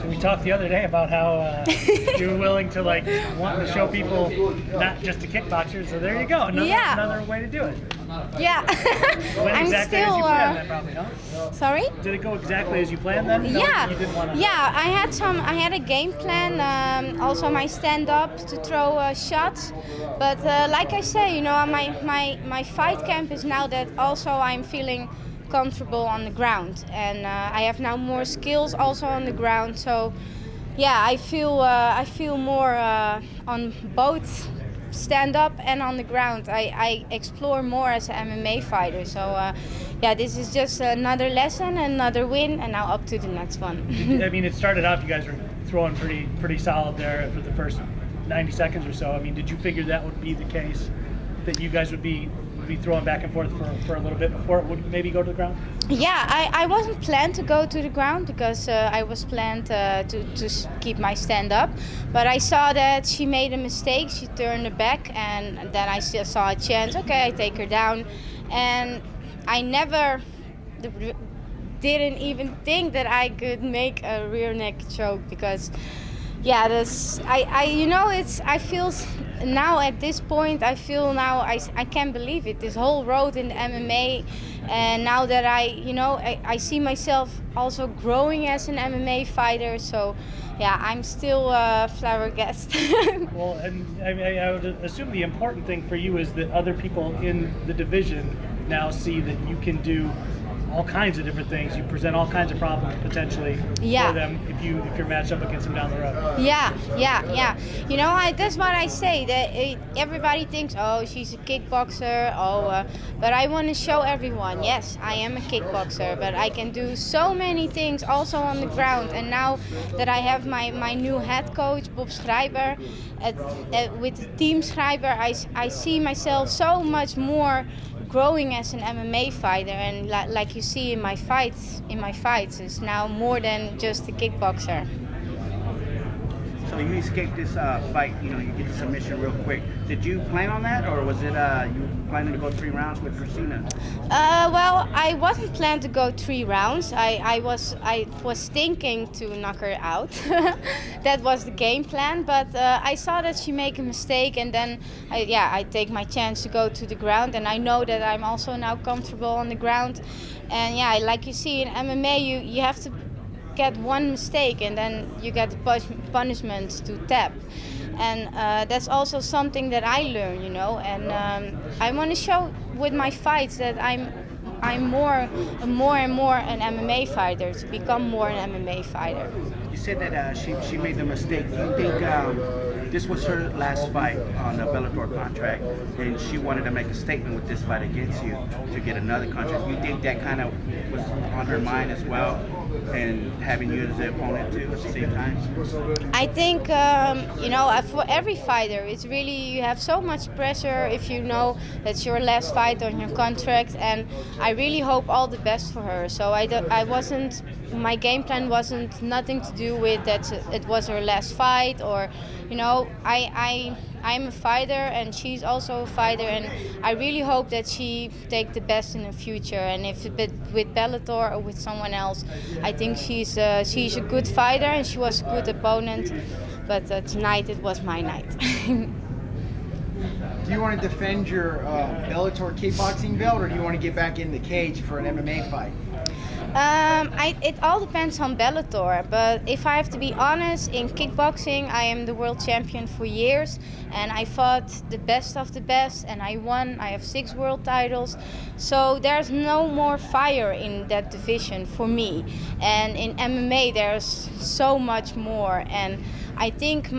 We talked the other day about how you were willing to want to show people not just a kickboxer. So there you go, another way to do it. Yeah. Went I'm exactly still. as you planned, then, probably, huh? Sorry. Did it go exactly as you planned then? No, Yeah. You didn't want to. Yeah. I had a game plan. Also, my stand up to throw shots. But like I say, my fight camp is now that also I'm feeling comfortable on the ground, and I have now more skills also on the ground. So yeah, I feel more on both stand up and on the ground. I explore more as an MMA fighter. So yeah, this is just another lesson, another win, and now up to the next one. I mean, it started off, you guys were throwing pretty solid there for the first 90 seconds or so. I mean, did you figure that would be the case, that you guys would be throwing back and forth for a little bit before it would maybe go to the ground? Yeah, I wasn't planned to go to the ground because I was planned to keep my stand up. But I saw that she made a mistake. She turned her back, and then I still saw a chance. Okay, I take her down. And I never didn't even think that I could make a rear neck choke because yeah, I feel now at this point, I can't believe it. This whole road in the MMA, and now that I see myself also growing as an MMA fighter. So yeah, I'm still flabbergasted. Well, and I would assume the important thing for you is that other people in the division now see that you can do all kinds of different things. You present all kinds of problems potentially for them if you're matched up against them down the road. Yeah. That's what I say. That everybody thinks, oh, she's a kickboxer. But I want to show everyone, yes, I am a kickboxer, but I can do so many things also on the ground. And now that I have my new head coach, Bob Schreiber, with the team Schreiber, I see myself so much more growing as an MMA fighter, and like you see in my fights, it's now more than just a kickboxer. So you escaped this fight, you get the submission real quick. Did you plan on that, or was it you planning to go 3 rounds with Christina? Well, I wasn't planned to go 3 rounds. I was thinking to knock her out. That was the game plan. But I saw that she made a mistake, and then I take my chance to go to the ground. And I know that I'm also now comfortable on the ground. And yeah, like you see in MMA, you have to get one mistake and then you get the punishment to tap, and that's also something that I learned, and I want to show with my fights that I'm more and more an MMA fighter, to become more an MMA fighter. You said that she made the mistake. Do you think this was her last fight on the Bellator contract, and she wanted to make a statement with this fight against you to get another contract? You think that kind of was on her mind as well, and having you as the opponent too at the same time? I think for every fighter, it's really, you have so much pressure if you know that's your last fight on your contract, and I really hope all the best for her. So my game plan wasn't nothing to do with that it was her last fight, or I'm a fighter and she's also a fighter, and I really hope that she take the best in the future. And if it's with Bellator or with someone else, I think she's a good fighter and she was a good opponent. But tonight it was my night. Do you want to defend your Bellator kickboxing belt, or do you want to get back in the cage for an MMA fight? It all depends on Bellator, but if I have to be honest, in kickboxing I am the world champion for years, and I fought the best of the best and I won. I have 6 world titles, so there's no more fire in that division for me. And in MMA there's so much more, and I think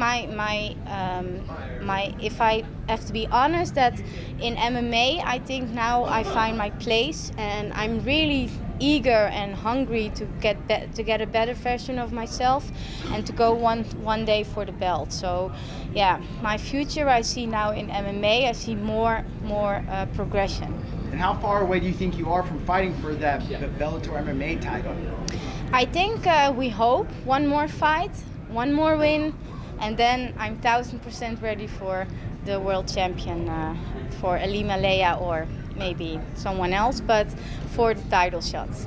if I have to be honest, that in MMA I think now I find my place, and I'm really eager and hungry to get a better version of myself and to go one day for the belt. So yeah, my future I see now in MMA. I see more progression. And how far away do you think you are from fighting for that Bellator MMA title? I think we hope one more fight, one more win, and then I'm 1000% ready for the world champion, for Alima Leia or maybe someone else, but for the title shots.